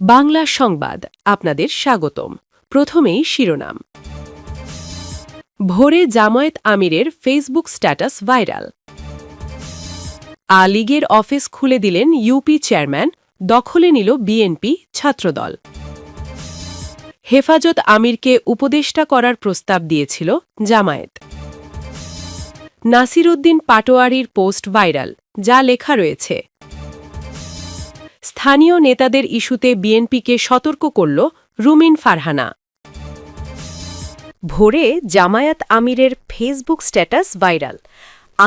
বাংলা সংবাদ আপনাদের স্বাগতম। প্রথমেই শিরোনাম। ভোরে জামায়াত আমিরের ফেসবুক স্ট্যাটাস ভাইরাল। লীগের অফিস খুলে দিলেন ইউপি চেয়ারম্যান, দখলে নিল বিএনপি ছাত্রদল। হেফাজত আমিরকে উপদেষ্টা করার প্রস্তাব দিয়েছিল জামায়াত। নাসিরউদ্দিন পাটোয়ারির পোস্ট ভাইরাল, যা লেখা রয়েছে। স্থানীয় নেতাদের ইস্যুতে বিএনপিকে সতর্ক করল রুমিন ফারহানা। ভোরে জামায়াত আমিরের ফেসবুক স্ট্যাটাস ভাইরাল।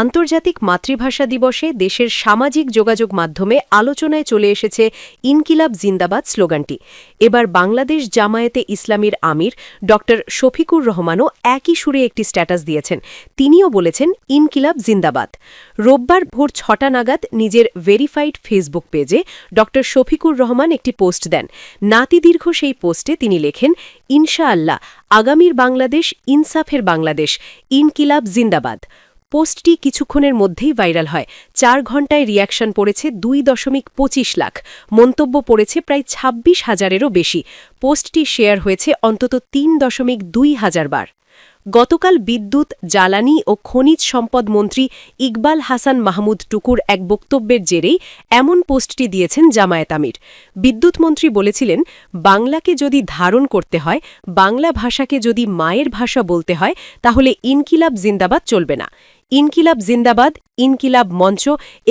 আন্তর্জাতিক মাতৃভাষা দিবসে দেশের সামাজিক যোগাযোগ মাধ্যমে আলোচনায় চলে এসেছে ইনকিলাব জিন্দাবাদ স্লোগানটি। এবার বাংলাদেশ জামায়াতে ইসলামীর আমির ড শফিকুর রহমানও একই সুরে একটি স্ট্যাটাস দিয়েছেন। তিনিও বলেছেন ইনকিলাব জিন্দাবাদ। রোববার ভোর ৬টা নাগাদ নিজের ভেরিফাইড ফেসবুক পেজে ড শফিকুর রহমান একটি পোস্ট দেন। নাতিদীর্ঘ সেই পোস্টে তিনি লেখেন, ইনশাআল্লাহ আগামীর বাংলাদেশ ইনসাফের বাংলাদেশ, ইনকিলাব জিন্দাবাদ। পোস্টটি কিছুক্ষণের মধ্যেই ভাইরাল হয়। ৪ ঘণ্টায় রিয়াকশন পড়েছে ২.২৫ লাখ, মন্তব্য পড়েছে প্রায় ২৬,০০০-এরও বেশি। পোস্টটি শেয়ার হয়েছে অন্তত ৩.২ হাজার বার। গতকাল বিদ্যুৎ, জ্বালানি ও খনিজ সম্পদ মন্ত্রী ইকবাল হাসান মাহমুদ টুকুর এক বক্তব্যের জেরেই এমন পোস্টটি দিয়েছেন জামায়াত আমির। বিদ্যুৎমন্ত্রী বলেছিলেন, বাংলাকে যদি ধারণ করতে হয়, বাংলা ভাষাকে যদি মায়ের ভাষা বলতে হয়, তাহলে ইনকিলাব জিন্দাবাদ চলবে না। ইনকিলাব জিন্দাবাদ, ইনকিলাব মঞ্চ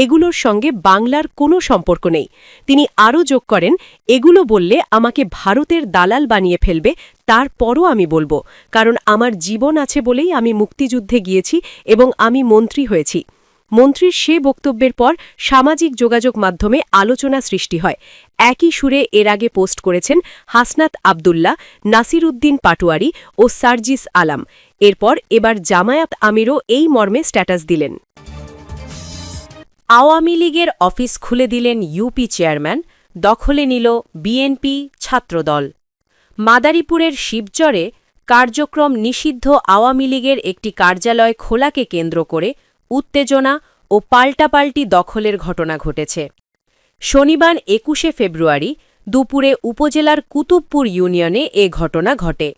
এগুলোর সঙ্গে বাংলার কোনো সম্পর্ক নেই। তিনি আরও যোগ করেন, এগুলো বললে আমাকে ভারতের দালাল বানিয়ে ফেলবে, তারপরও আমি বলবো, কারণ আমার জীবন আছে বলেই আমি মুক্তিযুদ্ধে গিয়েছি এবং আমি মন্ত্রী হয়েছি। মন্ত্রীর সে বক্তব্যের পর সামাজিক যোগাযোগ মাধ্যমে আলোচনা সৃষ্টি হয়। একই সুরে এর আগে পোস্ট করেছেন হাসনাত আবদুল্লাহ, নাসিরউদ্দিন পাটোয়ারি ও সার্জিস আলাম। এবার জামায়াত আমিরও এই মর্মে স্ট্যাটাস দিলেন। আওয়ামী লীগের অফিস খুলে দিলেন ইউপি চেয়ারম্যান, দখলে নিল বিএনপি ছাত্রদল। মাদারীপুরের শিবচরে কার্যক্রম নিষিদ্ধ আওয়ামী লীগের একটি কার্যালয় খোলাকে কেন্দ্র করে উত্তেজনা ও পাল্টাপাল্টি দখলের ঘটনা ঘটেছে। শনিবার ২১শে ফেব্রুয়ারি দুপুরে উপজেলার কুতুবপুর ইউনিয়নে এ ঘটনা ঘটে।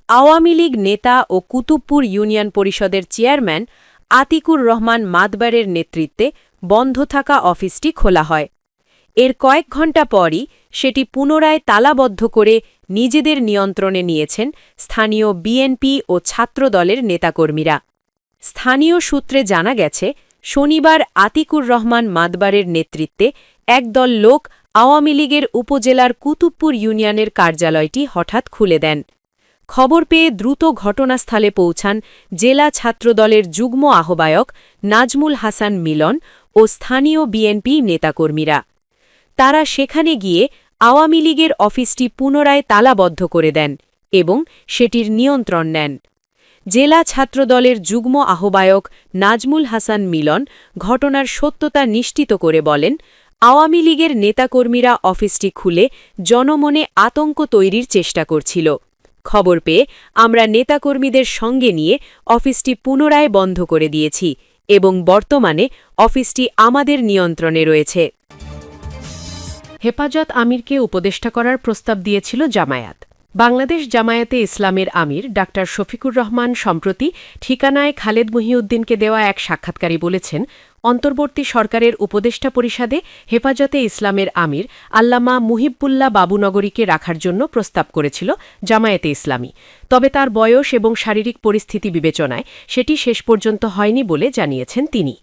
আওয়ামী লীগ নেতা ও কুতুবপুর ইউনিয়ন পরিষদের চেয়ারম্যান আতিকুর রহমান মাদবারের নেতৃত্বে বন্ধ থাকা অফিসটি খোলা হয়। এর কয়েক ঘণ্টা পরই সেটি পুনরায় তালাবদ্ধ করে নিজেদের নিয়ন্ত্রণে নিয়েছেন স্থানীয় বিএনপি ও ছাত্রদলের নেতাকর্মীরা। স্থানীয় সূত্রে জানা গেছে, শনিবার আতিকুর রহমান মাদবারের নেতৃত্বে একদল লোক আওয়ামী লীগের উপজেলার কুতুবপুর ইউনিয়নের কার্যালয়টি হঠাৎ খুলে দেন। খবর পেয়ে দ্রুত ঘটনাস্থলে পৌঁছান জেলা ছাত্রদলের যুগ্ম আহ্বায়ক নাজমুল হাসান মিলন ও স্থানীয় বিএনপি নেতাকর্মীরা। তারা সেখানে গিয়ে আওয়ামী লীগের অফিসটি পুনরায় তালাবদ্ধ করে দেন এবং সেটির নিয়ন্ত্রণ নেন। জেলা ছাত্রদলের যুগ্ম আহ্বায়ক নাজমুল হাসান মিলন ঘটনার সত্যতা নিশ্চিত করে বলেন, আওয়ামী লীগের নেতাকর্মীরা অফিসটি খুলে জনমনে আতঙ্ক তৈরির চেষ্টা করছিল। খবর পেয়ে আমরা নেতাকর্মীদের সঙ্গে নিয়ে অফিসটি পুনরায় বন্ধ করে দিয়েছি এবং বর্তমানে অফিসটি আমাদের নিয়ন্ত্রণে রয়েছে। হেফাজত আমিরকে উপদেষ্টা করার প্রস্তাব দিয়েছিল জামায়াত। বাংলাদেশ জামায়াতে ইসলামের আমির ডা শফিকুর রহমান সম্প্রতি ঠিকানায় খালেদ মহিউদ্দিনকে দেওয়া এক সাক্ষাৎকারে বলেছেন, অন্তর্বর্তী সরকারের উপদেষ্টা পরিষদে হেফাজতে ইসলামের আমির আল্লামা মুহিবুল্লাহ বাবুনগরীকে রাখার জন্য প্রস্তাব করেছিল জামায়াতে ইসলামী। তবে তার বয়স এবং শারীরিক পরিস্থিতি বিবেচনায় সেটি শেষ পর্যন্ত হয়নি বলে জানিয়েছেন তিনি।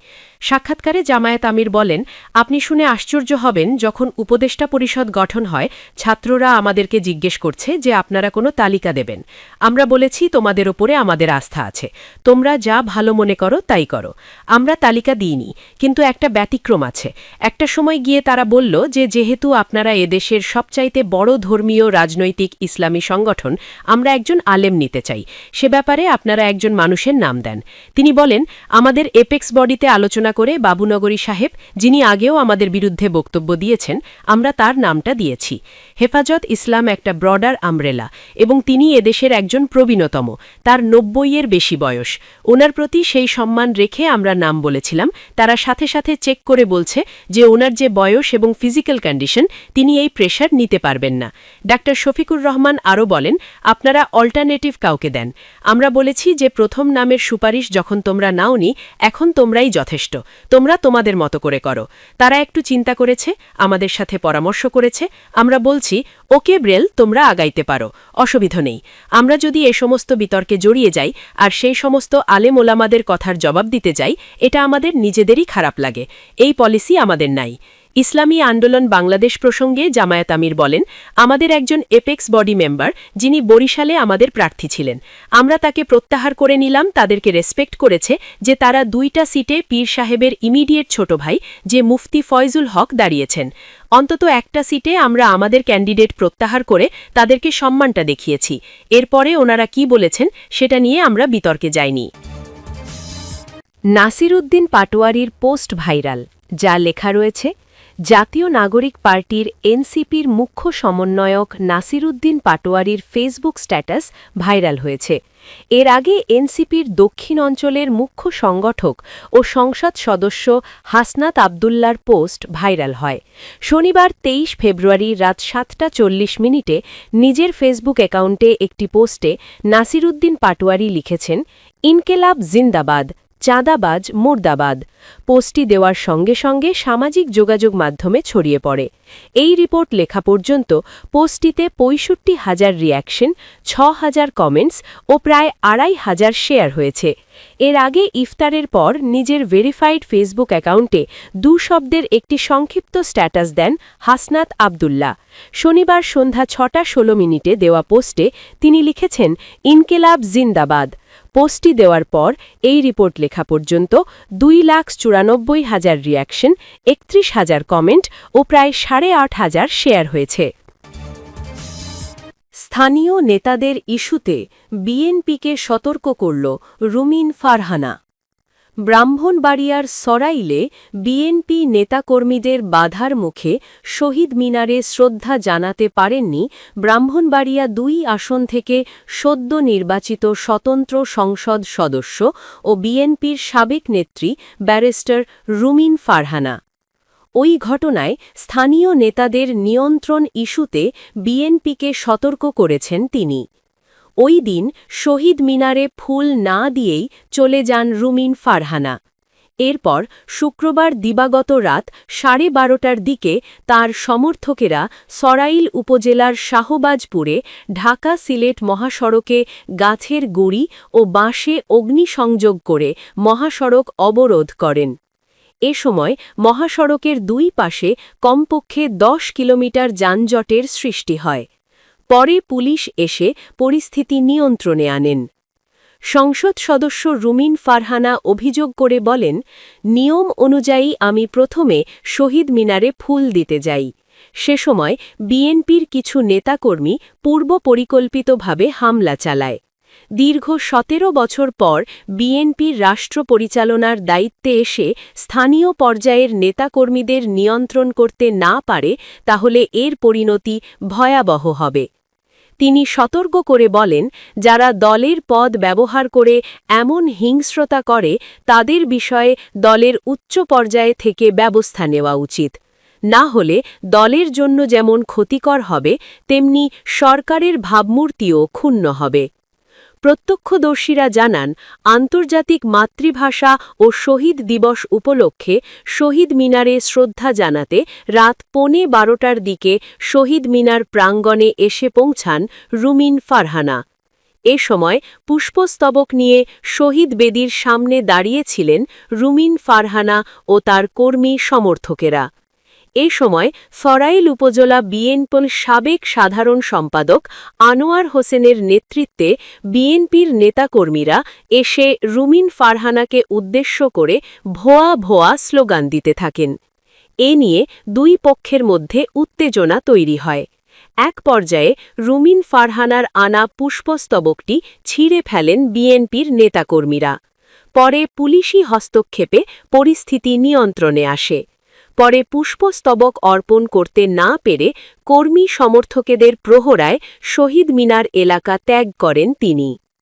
সাক্ষাৎকারে জামায়াত আমির বলেন, আপনি শুনে আশ্চর্য হবেন, যখন উপদেষ্টা পরিষদ গঠন হয় ছাত্ররা আমাদেরকে জিজ্ঞেস করছে যে আপনারা কোনো তালিকা দেবেন। আমরা বলেছি তোমাদের ওপরে আমাদের আস্থা আছে, তোমরা যা ভালো মনে করো তাই করো। আমরা তালিকা দিইনি, কিন্তু একটা ব্যতিক্রম আছে। একটা সময় গিয়ে তারা বলল যে যেহেতু আপনারা এদেশের সবচাইতে বড় ধর্মীয় রাজনৈতিক ইসলামী সংগঠন, আমরা একজন আলেম নিতে চাই। সে ব্যাপারে আপনারা একজন মানুষের নাম দেন। তিনি বলেন, আমাদের এপেক্স বডিতে আলোচনা করে বাবুনগরী সাহেব, যিনি আগেও আমাদের বিরুদ্ধে বক্তব্য দিয়েছেন, আমরা তার নামটা দিয়েছি। হেফাজত ইসলাম একটা ব্রডার আমব্রেলা এবং তিনি এদেশের একজন প্রবীণতম, তার ৯০-এর বেশি বয়স। ওনার প্রতি সেই সম্মান রেখে আমরা নাম বলেছিলাম। তারা সাথে সাথে চেক করে বলছে যে ওনার যে বয়স এবং ফিজিক্যাল কন্ডিশন, তিনি এই প্রেশার নিতে পারবেন না। ডাক্তার শফিকুর রহমান আরও বলেন, আপনারা অল্টারনেটিভ কাউকে দেন। আমরা বলেছি যে প্রথম নামের সুপারিশ যখন তোমরা নাওনি, এখন তোমরাই যথেষ্ট, তোমরা তোমাদের মতো করে করো। তারা একটু চিন্তা করেছে, আমাদের সাথে পরামর্শ করেছে। আমরা বলছি, ওকে ব্রেল, তোমরা আগাইতে পারো, অসুবিধা নেই। আমরা যদি এ সমস্ত বিতর্কে জড়িয়ে যাই আর সেই সমস্ত আলেম ওলামাদের কথার জবাব দিতে যাই, এটা আমাদের নিজেদেরই খারাপ লাগে। এই পলিসি আমাদের নাই। ইসলামী আন্দোলন বাংলাদেশ প্রসঙ্গে জামায়াত আমির বলেন, আমাদের একজন এপেক্স বডি মেম্বার, যিনি বরিশালে আমাদের প্রার্থী ছিলেন, আমরা তাকে প্রত্যাহার করে নিলাম। তাদেরকে রেসপেক্ট করেছে যে তারা ২টা সিটে পীর সাহেবের ইমিডিয়েট ছোট ভাই যে মুফতি ফয়জুল হক দাঁড়িয়েছেন। অন্তত একটা সিটে আমরা আমাদের ক্যান্ডিডেট প্রত্যাহার করে তাদেরকে সম্মানটা দেখিয়েছি। এরপরে ওনারা কি বলেছেন সেটা নিয়ে আমরা বিতর্কে যাইনি। নাসির উদ্দিন পাটোয়ারির পোস্ট ভাইরাল, যা লেখা রয়েছে, জাতীয় নাগরিক পার্টির এনসিপির মুখ্য সমন্বয়ক নাসির উদ্দিন পাটোয়ারির ফেসবুক স্ট্যাটাস ভাইরাল হয়েছে। এর আগে এনসিপির দক্ষিণ অঞ্চলের মুখ্য সংগঠক ও সংসদ সদস্য হাসনাত আবদুল্লার পোস্ট ভাইরাল হয়। শনিবার ২৩ ফেব্রুয়ারি রাত ৭টা ৪০ নিজের ফেসবুক অ্যাকাউন্টে একটি পোস্টে নাসির উদ্দিন পাটোয়ারি লিখেছেন, ইনকেলাব জিন্দাবাদ, চাঁদাবাজ মুর্দাবাদ। পোস্টটি দেওয়ার সঙ্গে সঙ্গে সামাজিক যোগাযোগ মাধ্যমে ছড়িয়ে পড়ে। এই রিপোর্ট লেখা পর্যন্ত পোস্টটিতে ৬৫,০০০ রিঅ্যাকশন, ৬,০০০ কমেন্টস ও প্রায় ২,৫০০ শেয়ার হয়েছে। এর আগে ইফতারের পর নিজের ভেরিফাইড ফেসবুক অ্যাকাউন্টে ২ শব্দের একটি সংক্ষিপ্ত স্ট্যাটাস দেন হাসনাত আবদুল্লাহ। শনিবার সন্ধ্যা ৬টা ১৬ দেওয়া পোস্টে তিনি লিখেছেন, ইনকেলাব জিন্দাবাদ। পোস্টটি দেওয়ার পর এই রিপোর্ট লেখা পর্যন্ত ২,৯৪,০০০ রিঅ্যাকশন, ৩১,০০০ কমেন্ট ও প্রায় ৮,৫০০ শেয়ার হয়েছে। স্থানীয় নেতাদের ইস্যুতে বিএনপিকে সতর্ক করল রুমিন ফারহানা। ব্রাহ্মণবাড়িয়ার সরাইলে বিএনপি নেতাকর্মীদের বাধার মুখে শহীদ মিনারে শ্রদ্ধা জানাতে পারেননি ব্রাহ্মণবাড়িয়া ২ আসন থেকে সদ্য নির্বাচিত স্বতন্ত্র সংসদ সদস্য ও বিএনপির সাবেক নেত্রী ব্যারিস্টার রুমিন ফারহানা। ওই ঘটনায় স্থানীয় নেতাদের নিয়ন্ত্রণ ইস্যুতে বিএনপিকে সতর্ক করেছেন তিনি। ওই দিন শহীদ মিনারে ফুল না দিয়েই চলে যান রুমিন ফারহানা। এরপর শুক্রবার দিবাগত রাত 12:30টার দিকে তার সমর্থকেরা সরাইল উপজেলার শাহবাজপুরে ঢাকা সিলেট মহাসড়কে গাছের গুঁড়ি ও বাঁশে অগ্নিসংযোগ করে মহাসড়ক অবরোধ করেন। এ সময় মহাসড়কের ২ পাশে কমপক্ষে ১০ কিলোমিটার যানজটের সৃষ্টি হয়। পরে পুলিশ এসে পরিস্থিতি নিয়ন্ত্রণে আনেন। সংসদ সদস্য রুমিন ফারহানা অভিযোগ করে বলেন, নিয়ম অনুযায়ী আমি প্রথমে শহীদ মিনারে ফুল দিতে যাই। সে সময় বিএনপির কিছু নেতাকর্মী পূর্ব পরিকল্পিতভাবে হামলা চালায়। দীর্ঘ ১৭ বছর পর বিএনপির রাষ্ট্র পরিচালনার দায়িত্বে এসে স্থানীয় পর্যায়ের নেতাকর্মীদের নিয়ন্ত্রণ করতে না পারে তাহলে এর পরিণতি ভয়াবহ হবে। তিনি সতর্ক করে বলেন, যারা দলের পদ ব্যবহার করে এমন হিংস্রতা করে তাদের বিষয়ে দলের উচ্চ পর্যায়ে থেকে ব্যবস্থা নেওয়া উচিত। না হলে দলের জন্য যেমন ক্ষতিকর হবে, তেমনি সরকারের ভাবমূর্তিও ক্ষুণ্ণ হবে। প্রত্যক্ষদর্শীরা জানান, আন্তর্জাতিক মাতৃভাষা ও শহীদ দিবস উপলক্ষে শহীদ মিনারে শ্রদ্ধা জানাতে রাত ১:১২টার দিকে শহীদ মিনার প্রাঙ্গণে এসে পৌঁছান রুমিন ফারহানা। এ সময় পুষ্পস্তবক নিয়ে শহীদ বেদির সামনে দাঁড়িয়েছিলেন রুমিন ফারহানা ও তার কর্মী সমর্থকেরা। এ সময় সরাইল উপজেলা বিএনপির সাবেক সাধারণ সম্পাদক আনোয়ার হোসেনের নেতৃত্বে বিএনপির নেতাকর্মীরা এসে রুমিন ফারহানাকে উদ্দেশ্য করে ভোয়া ভোয়া স্লোগান দিতে থাকেন। এ নিয়ে দুই পক্ষের মধ্যে উত্তেজনা তৈরি হয়। এক পর্যায়ে রুমিন ফারহানার আনা পুষ্পস্তবকটি ছিঁড়ে ফেলেন বিএনপির নেতাকর্মীরা। পরে পুলিশি হস্তক্ষেপে পরিস্থিতি নিয়ন্ত্রণে আসে। পরে পুষ্পস্তবক অর্পণ করতে না পেরে কর্মী সমর্থকেদের প্রহরায় শহীদ মিনার এলাকা ত্যাগ করেন তিনি।